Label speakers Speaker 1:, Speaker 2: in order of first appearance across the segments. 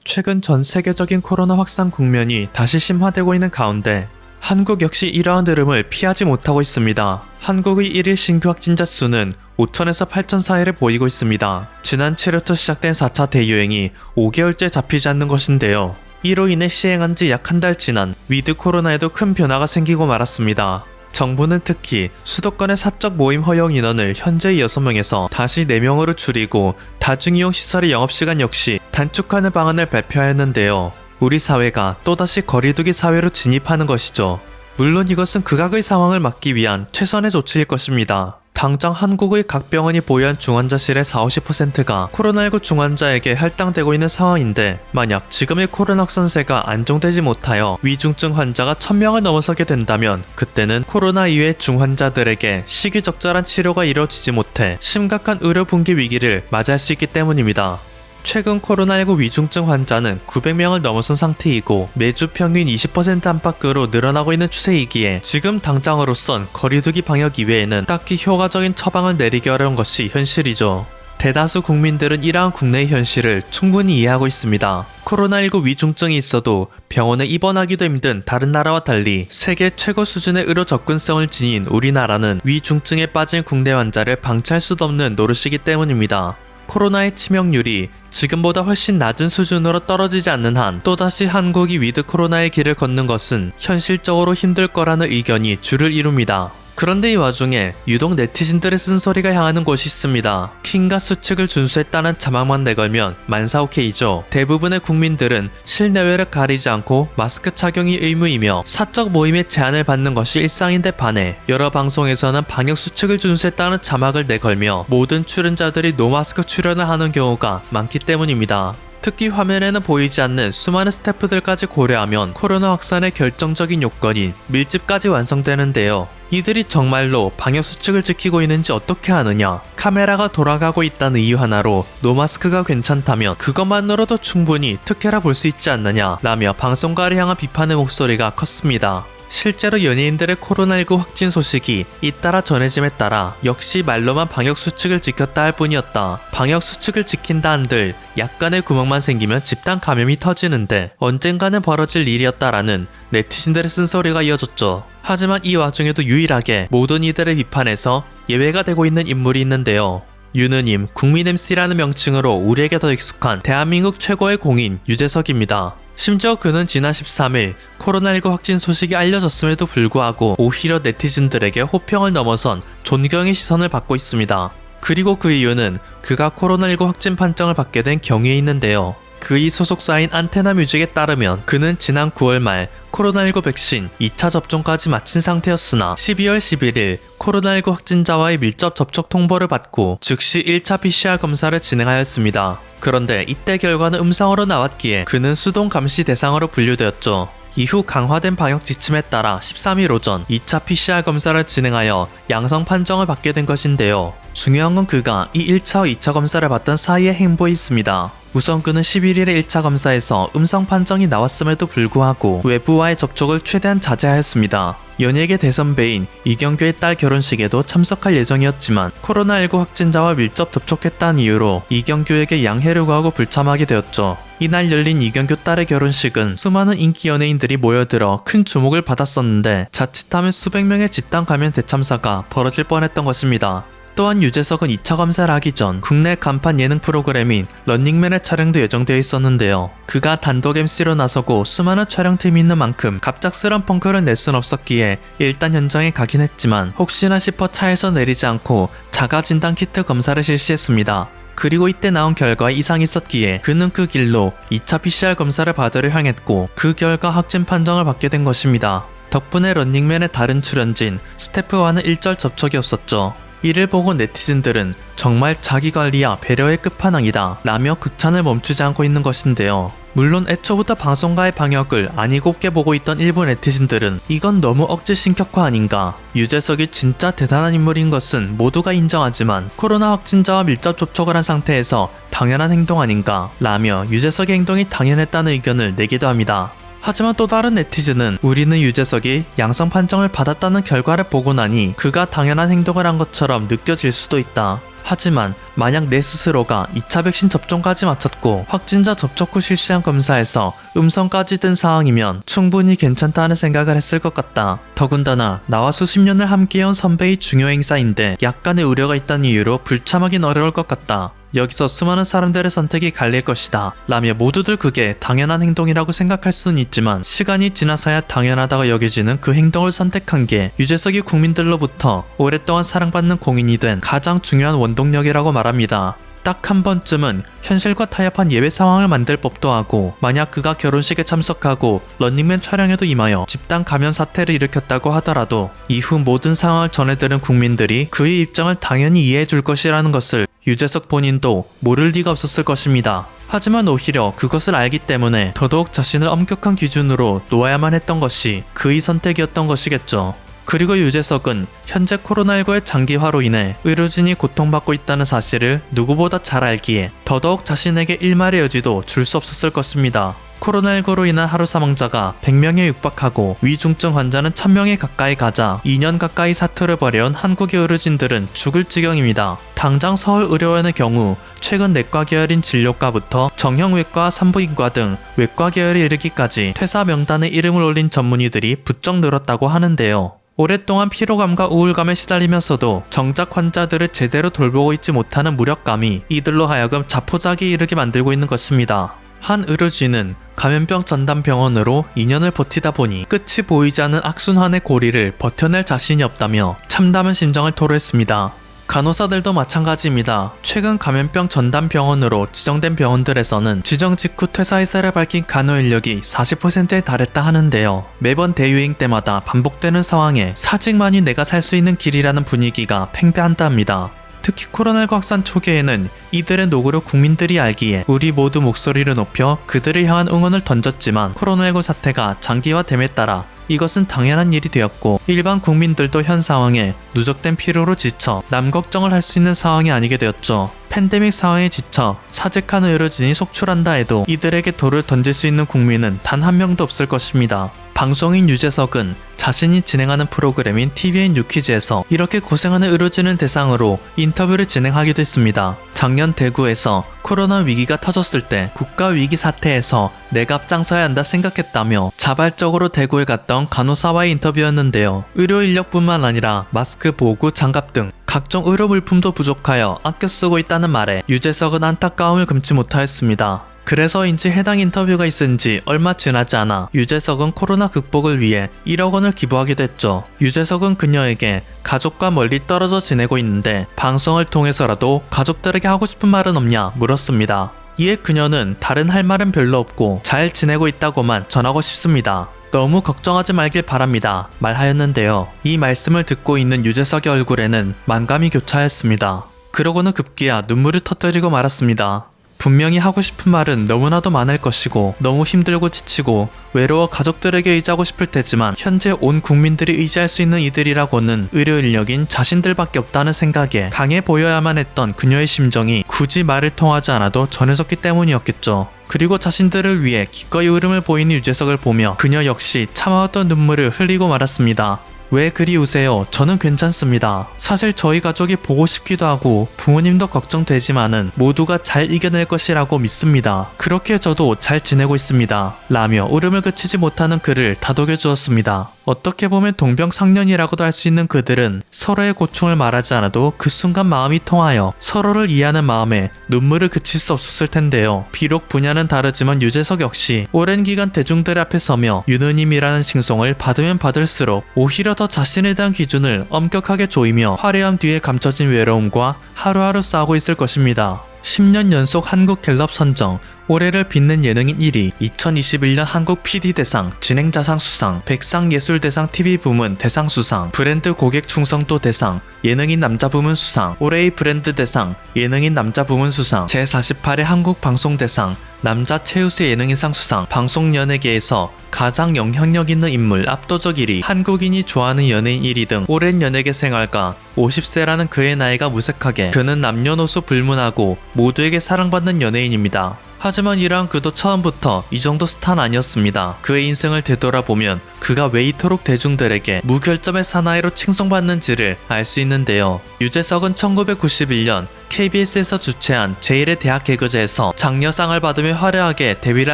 Speaker 1: 최근 전 세계적인 코로나 확산 국면이 다시 심화되고 있는 가운데 한국 역시 이러한 흐름을 피하지 못하고 있습니다. 한국의 1일 신규 확진자 수는 5천에서 8천 사이를 보이고 있습니다. 지난 7월부터 시작된 4차 대유행이 5개월째 잡히지 않는 것인데요. 이로 인해 시행한 지 약 한 달 지난 위드 코로나에도 큰 변화가 생기고 말았습니다. 정부는 특히 수도권의 사적 모임 허용 인원을 현재의 6명에서 다시 4명으로 줄이고 다중이용 시설의 영업시간 역시 단축하는 방안을 발표하였는데요. 우리 사회가 또다시 거리두기 사회로 진입하는 것이죠. 물론 이것은 극악의 상황을 막기 위한 최선의 조치일 것입니다. 당장 한국의 각 병원이 보유한 중환자실의 40~50%가 코로나19 중환자에게 할당되고 있는 상황인데, 만약 지금의 코로나 확산세가 안정되지 못하여 위중증 환자가 1000명을 넘어서게 된다면 그때는 코로나 이외의 중환자들에게 시기적절한 치료가 이루어지지 못해 심각한 의료 붕괴 위기를 맞이할 수 있기 때문입니다. 최근 코로나19 위중증 환자는 900명을 넘어선 상태이고 매주 평균 20% 안팎으로 늘어나고 있는 추세이기에 지금 당장으로선 거리두기 방역 이외에는 딱히 효과적인 처방을 내리기 어려운 것이 현실이죠. 대다수 국민들은 이러한 국내의 현실을 충분히 이해하고 있습니다. 코로나19 위중증이 있어도 병원에 입원하기도 힘든 다른 나라와 달리 세계 최고 수준의 의료 접근성을 지닌 우리나라는 위중증에 빠진 국내 환자를 방치할 수도 없는 노릇이기 때문입니다. 코로나의 치명률이 지금보다 훨씬 낮은 수준으로 떨어지지 않는 한 또다시 한국이 위드 코로나의 길을 걷는 것은 현실적으로 힘들 거라는 의견이 주를 이룹니다. 그런데 이 와중에 유독 네티즌들의 쓴소리가 향하는 곳이 있습니다. 킹가 수칙을 준수했다는 자막만 내걸면 만사 오케이죠. 대부분의 국민들은 실내외를 가리지 않고 마스크 착용이 의무이며 사적 모임에 제한을 받는 것이 일상인데 반해 여러 방송에서는 방역 수칙을 준수했다는 자막을 내걸며 모든 출연자들이 노마스크 출연을 하는 경우가 많기 때문입니다. 특히 화면에는 보이지 않는 수많은 스태프들까지 고려하면 코로나 확산의 결정적인 요건인 밀집까지 완성되는데요. 이들이 정말로 방역수칙을 지키고 있는지 어떻게 아느냐? 카메라가 돌아가고 있다는 이유 하나로 노마스크가 괜찮다면 그것만으로도 충분히 특혜라 볼 수 있지 않느냐? 라며 방송가를 향한 비판의 목소리가 컸습니다. 실제로 연예인들의 코로나19 확진 소식이 잇따라 전해짐에 따라 역시 말로만 방역수칙을 지켰다 할 뿐이었다. 방역수칙을 지킨다 한들 약간의 구멍만 생기면 집단 감염이 터지는데 언젠가는 벌어질 일이었다라는 네티즌들의 쓴소리가 이어졌죠. 하지만 이 와중에도 유일하게 모든 이들의 비판에서 예외가 되고 있는 인물이 있는데요. 유느님, 국민 MC라는 명칭으로 우리에게 더 익숙한 대한민국 최고의 공인 유재석입니다. 심지어 그는 지난 13일 코로나19 확진 소식이 알려졌음에도 불구하고 오히려 네티즌들에게 호평을 넘어선 존경의 시선을 받고 있습니다. 그리고 그 이유는 그가 코로나19 확진 판정을 받게 된 경위에 있는데요. 그의 소속사인 안테나뮤직에 따르면 그는 지난 9월 말 코로나19 백신 2차 접종까지 마친 상태였으나 12월 11일 코로나19 확진자와의 밀접 접촉 통보를 받고 즉시 1차 PCR 검사를 진행하였습니다. 그런데 이때 결과는 음성으로 나왔기에 그는 수동 감시 대상으로 분류되었죠. 이후 강화된 방역 지침에 따라 13일 오전 2차 PCR 검사를 진행하여 양성 판정을 받게 된 것인데요. 중요한 건 그가 이 1차와 2차 검사를 받던 사이의 행보에 있습니다. 우선 그는 11일의 1차 검사에서 음성 판정이 나왔음에도 불구하고 외부와의 접촉을 최대한 자제하였습니다. 연예계 대선배인 이경규의 딸 결혼식에도 참석할 예정이었지만 코로나19 확진자와 밀접 접촉했다는 이유로 이경규에게 양해를 구하고 불참하게 되었죠. 이날 열린 이경규 딸의 결혼식은 수많은 인기 연예인들이 모여들어 큰 주목을 받았었는데 자칫하면 수백 명의 집단 감염 대참사가 벌어질 뻔했던 것입니다. 또한 유재석은 2차 검사를 하기 전 국내 간판 예능 프로그램인 런닝맨의 촬영도 예정되어 있었는데요. 그가 단독 MC로 나서고 수많은 촬영팀이 있는 만큼 갑작스런 펑크를 낼 순 없었기에 일단 현장에 가긴 했지만 혹시나 싶어 차에서 내리지 않고 자가진단 키트 검사를 실시했습니다. 그리고 이때 나온 결과에 이상이 있었기에 그는 그 길로 2차 PCR 검사를 받으려 향했고 그 결과 확진 판정을 받게 된 것입니다. 덕분에 런닝맨의 다른 출연진, 스태프와는 일절 접촉이 없었죠. 이를 보고 네티즌들은 정말 자기관리야 배려의 끝판왕이다 라며 극찬을 멈추지 않고 있는 것인데요. 물론 애초부터 방송가의 방역을 아니 곱게 보고 있던 일부 네티즌들은 이건 너무 억지 신격화 아닌가, 유재석이 진짜 대단한 인물인 것은 모두가 인정하지만 코로나 확진자와 밀접 접촉을 한 상태에서 당연한 행동 아닌가 라며 유재석의 행동이 당연했다는 의견을 내기도 합니다. 하지만 또 다른 네티즌은 우리는 유재석이 양성 판정을 받았다는 결과를 보고 나니 그가 당연한 행동을 한 것처럼 느껴질 수도 있다. 하지만 만약 내 스스로가 2차 백신 접종까지 마쳤고 확진자 접촉 후 실시한 검사에서 음성까지 든 상황이면 충분히 괜찮다는 생각을 했을 것 같다. 더군다나 나와 수십 년을 함께해온 선배의 중요 행사인데 약간의 우려가 있다는 이유로 불참하긴 어려울 것 같다. 여기서 수많은 사람들의 선택이 갈릴 것이다 라며 모두들 그게 당연한 행동이라고 생각할 수는 있지만 시간이 지나서야 당연하다고 여겨지는 그 행동을 선택한 게 유재석이 국민들로부터 오랫동안 사랑받는 공인이 된 가장 중요한 원동력이라고 말합니다. 딱 한 번쯤은 현실과 타협한 예외 상황을 만들 법도 하고, 만약 그가 결혼식에 참석하고 런닝맨 촬영에도 임하여 집단 감염 사태를 일으켰다고 하더라도 이후 모든 상황을 전해들은 국민들이 그의 입장을 당연히 이해해 줄 것이라는 것을 유재석 본인도 모를 리가 없었을 것입니다. 하지만 오히려 그것을 알기 때문에 더더욱 자신을 엄격한 기준으로 놓아야만 했던 것이 그의 선택이었던 것이겠죠. 그리고 유재석은 현재 코로나19의 장기화로 인해 의료진이 고통받고 있다는 사실을 누구보다 잘 알기에 더더욱 자신에게 일말의 여지도 줄 수 없었을 것입니다. 코로나19로 인한 하루 사망자가 100명에 육박하고 위중증 환자는 1000명에 가까이 가자 2년 가까이 사투를 벌여온 한국의 의료진들은 죽을 지경입니다. 당장 서울의료원의 경우 최근 내과 계열인 진료과부터 정형외과, 산부인과 등 외과 계열에 이르기까지 퇴사 명단에 이름을 올린 전문의들이 부쩍 늘었다고 하는데요. 오랫동안 피로감과 우울감에 시달리면서도 정작 환자들을 제대로 돌보고 있지 못하는 무력감이 이들로 하여금 자포자기에 이르게 만들고 있는 것입니다. 한 의료진은 감염병 전담병원으로 2년을 버티다 보니 끝이 보이지 않는 악순환의 고리를 버텨낼 자신이 없다며 참담한 심정을 토로했습니다. 간호사들도 마찬가지입니다. 최근 감염병 전담병원으로 지정된 병원들에서는 지정 직후 퇴사 의사를 밝힌 간호 인력이 40%에 달했다 하는데요. 매번 대유행 때마다 반복되는 상황에 사직만이 내가 살 수 있는 길이라는 분위기가 팽배한다 합니다. 특히 코로나19 확산 초기에는 이들의 노고를 국민들이 알기에 우리 모두 목소리를 높여 그들을 향한 응원을 던졌지만 코로나19 사태가 장기화됨에 따라 이것은 당연한 일이 되었고 일반 국민들도 현 상황에 누적된 피로로 지쳐 남 걱정을 할 수 있는 상황이 아니게 되었죠. 팬데믹 상황에 지쳐 사직한 의료진이 속출한다 해도 이들에게 돌을 던질 수 있는 국민은 단 한 명도 없을 것입니다. 방송인 유재석은 자신이 진행하는 프로그램인 TVN 뉴퀴즈에서 이렇게 고생하는 의료진을 대상으로 인터뷰를 진행하기도 했습니다. 작년 대구에서 코로나 위기가 터졌을 때 국가 위기 사태에서 내가 앞장서야 한다 생각했다며 자발적으로 대구에 갔던 간호사와의 인터뷰였는데요. 의료 인력뿐만 아니라 마스크, 보호구, 장갑 등 각종 의료 물품도 부족하여 아껴 쓰고 있다는 말에 유재석은 안타까움을 금치 못하였습니다. 그래서인지 해당 인터뷰가 있은 지 얼마 지나지 않아 유재석은 코로나 극복을 위해 1억 원을 기부하기도 했죠. 유재석은 그녀에게 가족과 멀리 떨어져 지내고 있는데 방송을 통해서라도 가족들에게 하고 싶은 말은 없냐 물었습니다. 이에 그녀는 다른 할 말은 별로 없고 잘 지내고 있다고만 전하고 싶습니다. 너무 걱정하지 말길 바랍니다 말하였는데요. 이 말씀을 듣고 있는 유재석의 얼굴에는 만감이 교차했습니다. 그러고는 급기야 눈물을 터뜨리고 말았습니다. 분명히 하고 싶은 말은 너무나도 많을 것이고 너무 힘들고 지치고 외로워 가족들에게 의지하고 싶을 테지만 현재 온 국민들이 의지할 수 있는 이들이라고는 의료 인력인 자신들밖에 없다는 생각에 강해 보여야만 했던 그녀의 심정이 굳이 말을 통하지 않아도 전해졌기 때문이었겠죠. 그리고 자신들을 위해 기꺼이 울음을 보이는 유재석을 보며 그녀 역시 참아왔던 눈물을 흘리고 말았습니다. 왜 그리 우세요? 저는 괜찮습니다. 사실 저희 가족이 보고 싶기도 하고 부모님도 걱정되지만은 모두가 잘 이겨낼 것이라고 믿습니다. 그렇게 저도 잘 지내고 있습니다. 라며 울음을 그치지 못하는 그를 다독여 주었습니다. 어떻게 보면 동병상련이라고도 할 수 있는 그들은 서로의 고충을 말하지 않아도 그 순간 마음이 통하여 서로를 이해하는 마음에 눈물을 그칠 수 없었을 텐데요. 비록 분야는 다르지만 유재석 역시 오랜 기간 대중들 앞에 서며 유느님이라는 칭송을 받으면 받을수록 오히려 더 자신에 대한 기준을 엄격하게 조이며 화려함 뒤에 감춰진 외로움과 하루하루 싸우고 있을 것입니다. 10년 연속 한국 갤럽 선정 올해를 빛낸 예능인 1위, 2021년 한국 PD대상 진행자상 수상, 백상예술대상 TV 부문 대상 수상, 브랜드 고객 충성도 대상, 예능인 남자 부문 수상, 올해의 브랜드 대상, 예능인 남자 부문 수상, 제48회 한국방송대상, 남자 최우수 예능인상 수상, 방송연예계에서 가장 영향력 있는 인물 압도적 1위, 한국인이 좋아하는 연예인 1위 등 오랜 연예계 생활과 50세라는 그의 나이가 무색하게 그는 남녀노소 불문하고 모두에게 사랑받는 연예인입니다. 하지만 이러한 그도 처음부터 이 정도 스타는 아니었습니다. 그의 인생을 되돌아보면 그가 왜 이토록 대중들에게 무결점의 사나이로 칭송받는지를 알 수 있는데요. 유재석은 1991년 KBS에서 주최한 제1회 대학 개그제에서 장려상을 받으며 화려하게 데뷔를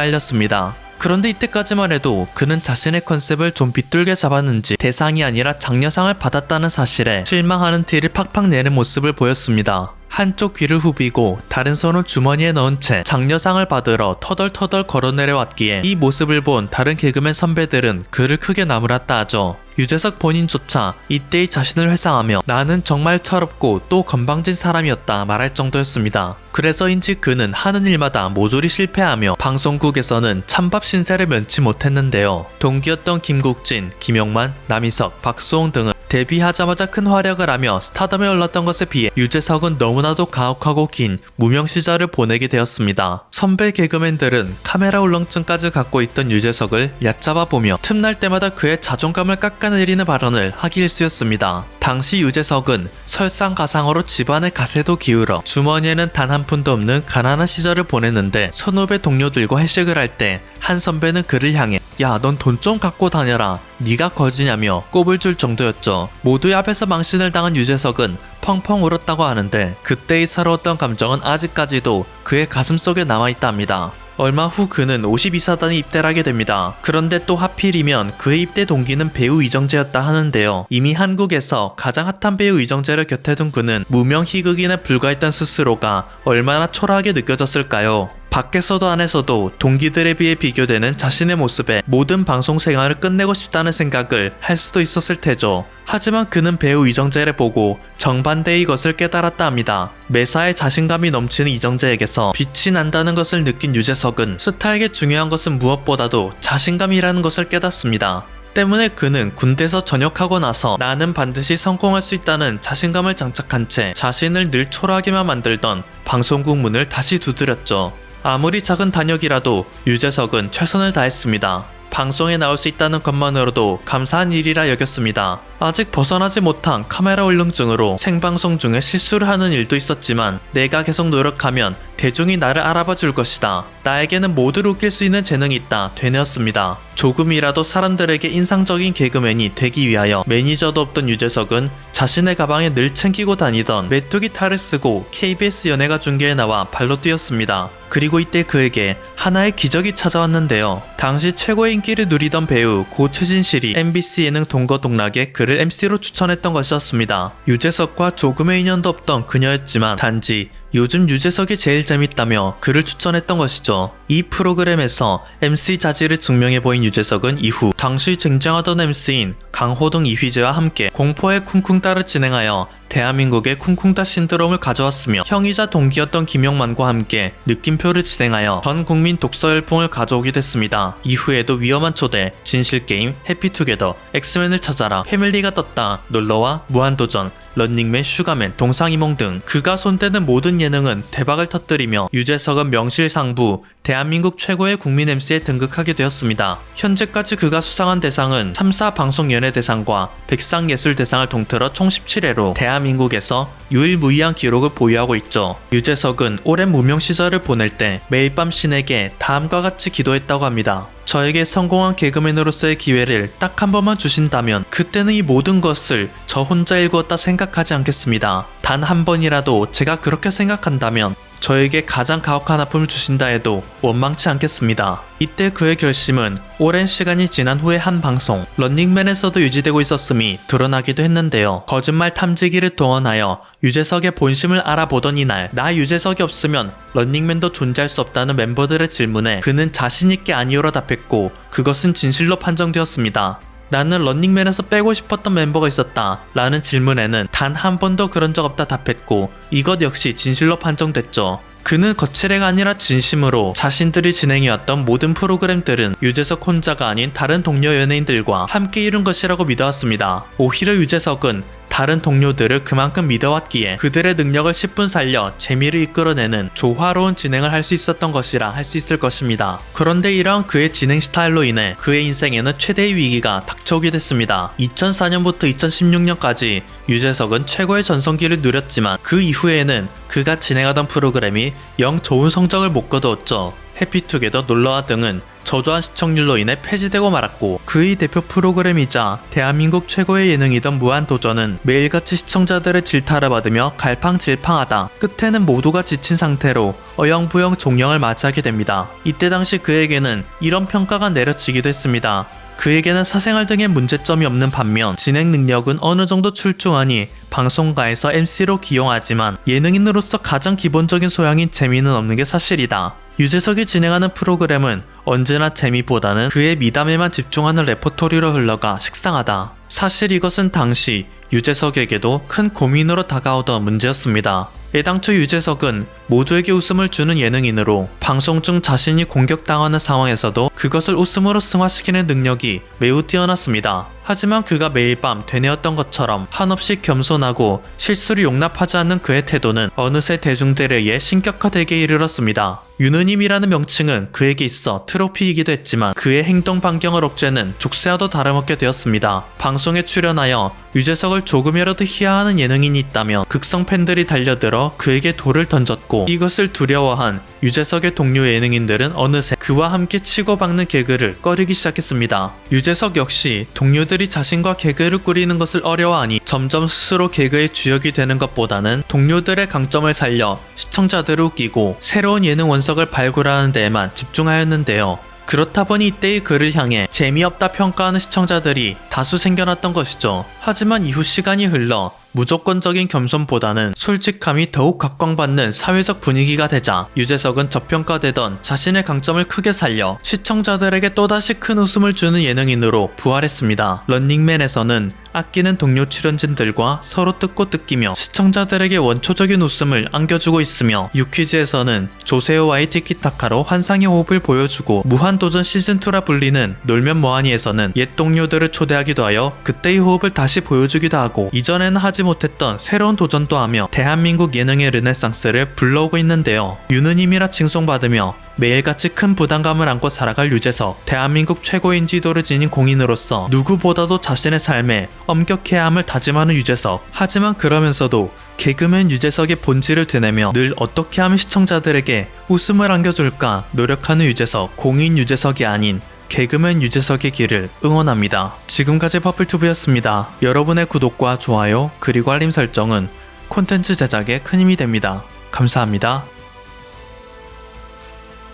Speaker 1: 알렸습니다. 그런데 이때까지만 해도 그는 자신의 컨셉을 좀 빗뚤게 잡았는지 대상이 아니라 장려상을 받았다는 사실에 실망하는 티를 팍팍 내는 모습을 보였습니다. 한쪽 귀를 후비고 다른 손을 주머니에 넣은 채 장려상을 받으러 터덜터덜 걸어 내려왔기에 이 모습을 본 다른 개그맨 선배들은 그를 크게 나무랐다 하죠. 유재석 본인조차 이때의 자신을 회상하며 나는 정말 철없고 또 건방진 사람이었다 말할 정도였습니다. 그래서인지 그는 하는 일마다 모조리 실패하며 방송국에서는 찬밥 신세를 면치 못했는데요. 동기였던 김국진, 김용만, 남희석, 박수홍 등은 데뷔하자마자 큰 활약을 하며 스타덤에 올랐던 것에 비해 유재석은 너무나도 가혹하고 긴 무명 시절을 보내게 되었습니다. 선배 개그맨들은 카메라 울렁증까지 갖고 있던 유재석을 얕잡아 보며 틈날 때마다 그의 자존감을 깎아내리는 발언을 하기 일쑤였습니다. 당시 유재석은 설상가상으로 집안의 가세도 기울어 주머니에는 단 한 푼도 없는 가난한 시절을 보냈는데 선후배 동료들과 회식을 할 때 한 선배는 그를 향해 야, 넌 돈 좀 갖고 다녀라. 네가 거지냐며 꼽을 줄 정도였죠. 모두의 앞에서 망신을 당한 유재석은 펑펑 울었다고 하는데 그때의 서러웠던 감정은 아직까지도 그의 가슴속에 남아있다 합니다. 얼마 후 그는 52사단에 입대를 하게 됩니다. 그런데 또 하필이면 그의 입대 동기는 배우 이정재였다 하는데요. 이미 한국에서 가장 핫한 배우 이정재를 곁에 둔 그는 무명 희극인에 불과했던 스스로가 얼마나 초라하게 느껴졌을까요? 밖에서도 안에서도 동기들에 비해 비교되는 자신의 모습에 모든 방송 생활을 끝내고 싶다는 생각을 할 수도 있었을 테죠. 하지만 그는 배우 이정재를 보고 정반대의 것을 깨달았다 합니다. 매사에 자신감이 넘치는 이정재에게서 빛이 난다는 것을 느낀 유재석은 스타에게 중요한 것은 무엇보다도 자신감이라는 것을 깨닫습니다. 때문에 그는 군대에서 전역하고 나서 나는 반드시 성공할 수 있다는 자신감을 장착한 채 자신을 늘 초라하게만 만들던 방송국 문을 다시 두드렸죠. 아무리 작은 단역이라도 유재석은 최선을 다했습니다. 방송에 나올 수 있다는 것만으로도 감사한 일이라 여겼습니다. 아직 벗어나지 못한 카메라 울렁증으로 생방송 중에 실수를 하는 일도 있었지만 내가 계속 노력하면 대중이 나를 알아봐 줄 것이다. 나에게는 모두를 웃길 수 있는 재능이 있다. 되뇌었습니다. 조금이라도 사람들에게 인상적인 개그맨이 되기 위하여 매니저도 없던 유재석은 자신의 가방에 늘 챙기고 다니던 메뚜기 탈을 쓰고 KBS 연예가 중계에 나와 발로 뛰었습니다. 그리고 이때 그에게 하나의 기적이 찾아왔는데요. 당시 최고의 인기를 누리던 배우 고 최진실이 MBC 예능 동거동락에 그를 MC로 추천했던 것이었습니다. 유재석과 조금의 인연도 없던 그녀였지만 단지 요즘 유재석이 제일 재밌다며 그를 추천했던 것이죠. 이 프로그램에서 MC 자질을 증명해 보인 유재석은 이후 당시 쟁쟁하던 MC인 강호동 이휘재와 함께 공포의 쿵쿵따를 진행하여 대한민국의 쿵쿵따 신드롬을 가져왔으며 형이자 동기였던 김용만과 함께 느낌표를 진행하여 전 국민 독서 열풍을 가져오게 됐습니다. 이후에도 위험한 초대, 진실게임, 해피투게더, 엑스맨을 찾아라, 패밀리가 떴다, 놀러와, 무한도전, 런닝맨, 슈가맨, 동상이몽 등 그가 손대는 모든 예능은 대박을 터뜨리며 유재석은 명실상부 대한민국 최고의 국민 MC에 등극하게 되었습니다. 현재까지 그가 수상한 대상은 3사 방송연예대상과 백상예술대상을 통틀어 총 17회로 대한민국에서 유일무이한 기록을 보유하고 있죠. 유재석은 오랜 무명 시절을 보낼 때 매일 밤 신에게 다음과 같이 기도했다고 합니다. 저에게 성공한 개그맨으로서의 기회를 딱 한 번만 주신다면 그때는 이 모든 것을 저 혼자 일구었다 생각하지 않겠습니다. 단 한 번이라도 제가 그렇게 생각한다면 저에게 가장 가혹한 아픔을 주신다 해도 원망치 않겠습니다. 이때 그의 결심은 오랜 시간이 지난 후에 한 방송 런닝맨에서도 유지되고 있었음이 드러나기도 했는데요. 거짓말 탐지기를 동원하여 유재석의 본심을 알아보던 이날 나 유재석이 없으면 런닝맨도 존재할 수 없다는 멤버들의 질문에 그는 자신있게 아니오라 답했고 그것은 진실로 판정되었습니다. 나는 런닝맨에서 빼고 싶었던 멤버가 있었다 라는 질문에는 단 한 번도 그런 적 없다 답했고 이것 역시 진실로 판정됐죠. 그는 거칠애가 아니라 진심으로 자신들이 진행해왔던 모든 프로그램들은 유재석 혼자가 아닌 다른 동료 연예인들과 함께 이룬 것이라고 믿어왔습니다. 오히려 유재석은 다른 동료들을 그만큼 믿어왔기에 그들의 능력을 10분 살려 재미를 이끌어내는 조화로운 진행을 할 수 있었던 것이라 할 수 있을 것입니다. 그런데 이러한 그의 진행 스타일로 인해 그의 인생에는 최대의 위기가 닥쳐오게 됐습니다. 2004년부터 2016년까지 유재석은 최고의 전성기를 누렸지만 그 이후에는 그가 진행하던 프로그램이 영 좋은 성적을 못 거두었죠. 해피투게더, 놀러와 등은 저조한 시청률로 인해 폐지되고 말았고, 그의 대표 프로그램이자 대한민국 최고의 예능이던 무한도전은 매일같이 시청자들의 질타를 받으며 갈팡질팡하다 끝에는 모두가 지친 상태로 어영부영 종영을 맞이하게 됩니다. 이때 당시 그에게는 이런 평가가 내려지기도 했습니다. 그에게는 사생활 등의 문제점이 없는 반면 진행 능력은 어느 정도 출중하니 방송가에서 MC로 기용하지만 예능인으로서 가장 기본적인 소양인 재미는 없는 게 사실이다. 유재석이 진행하는 프로그램은 언제나 재미보다는 그의 미담에만 집중하는 레퍼토리로 흘러가 식상하다. 사실 이것은 당시 유재석에게도 큰 고민으로 다가오던 문제였습니다. 애당초 유재석은 모두에게 웃음을 주는 예능인으로 방송 중 자신이 공격당하는 상황에서도 그것을 웃음으로 승화시키는 능력이 매우 뛰어났습니다. 하지만 그가 매일 밤 되뇌었던 것처럼 한없이 겸손하고 실수를 용납하지 않는 그의 태도는 어느새 대중들에 의해 신격화되게 이르렀습니다. 유느님이라는 명칭은 그에게 있어 트로피이기도 했지만 그의 행동 반경을 억제는 족쇄와도 다름없게 되었습니다. 방송에 출연하여 유재석을 조금이라도 희화하는 예능인이 있다면 극성 팬들이 달려들어 그에게 돌을 던졌고, 이것을 두려워한 유재석의 동료 예능인들은 어느새 그와 함께 치고박는 개그를 꺼리기 시작했습니다. 유재석 역시 동료들이 자신과 개그를 꾸리는 것을 어려워하니 점점 스스로 개그의 주역이 되는 것보다는 동료들의 강점을 살려 시청자들을 웃기고 새로운 예능 원석을 발굴하는 데에만 집중하였는데요. 그렇다 보니 이때의 그를 향해 재미없다 평가하는 시청자들이 다수 생겨났던 것이죠. 하지만 이후 시간이 흘러 무조건적인 겸손보다는 솔직함이 더욱 각광받는 사회적 분위기가 되자 유재석은 저평가되던 자신의 강점을 크게 살려 시청자들에게 또다시 큰 웃음을 주는 예능인으로 부활했습니다. 런닝맨에서는 아끼는 동료 출연진들과 서로 뜯고 뜯기며 시청자들에게 원초적인 웃음을 안겨주고 있으며, 유퀴즈에서는 조세호와의 티키타카로 환상의 호흡을 보여주고, 무한도전 시즌2라 불리는 놀면 뭐하니에서는 옛 동료들을 초대하기도 하여 그때의 호흡을 다시 보여주기도 하고, 이전에는 하지 못했던 새로운 도전도 하며 대한민국 예능의 르네상스를 불러오고 있는데요. 유느님이라 칭송받으며 매일같이 큰 부담감을 안고 살아갈 유재석, 대한민국 최고 인지도를 지닌 공인으로서 누구보다도 자신의 삶에 엄격해야 함을 다짐하는 유재석. 하지만 그러면서도 개그맨 유재석의 본질을 되뇌며 늘 어떻게 하면 시청자들에게 웃음을 안겨줄까 노력하는 유재석, 공인 유재석이 아닌 개그맨 유재석의 길을 응원합니다. 지금까지 퍼플튜브였습니다. 여러분의 구독과 좋아요 그리고 알림 설정은 콘텐츠 제작에 큰 힘이 됩니다. 감사합니다.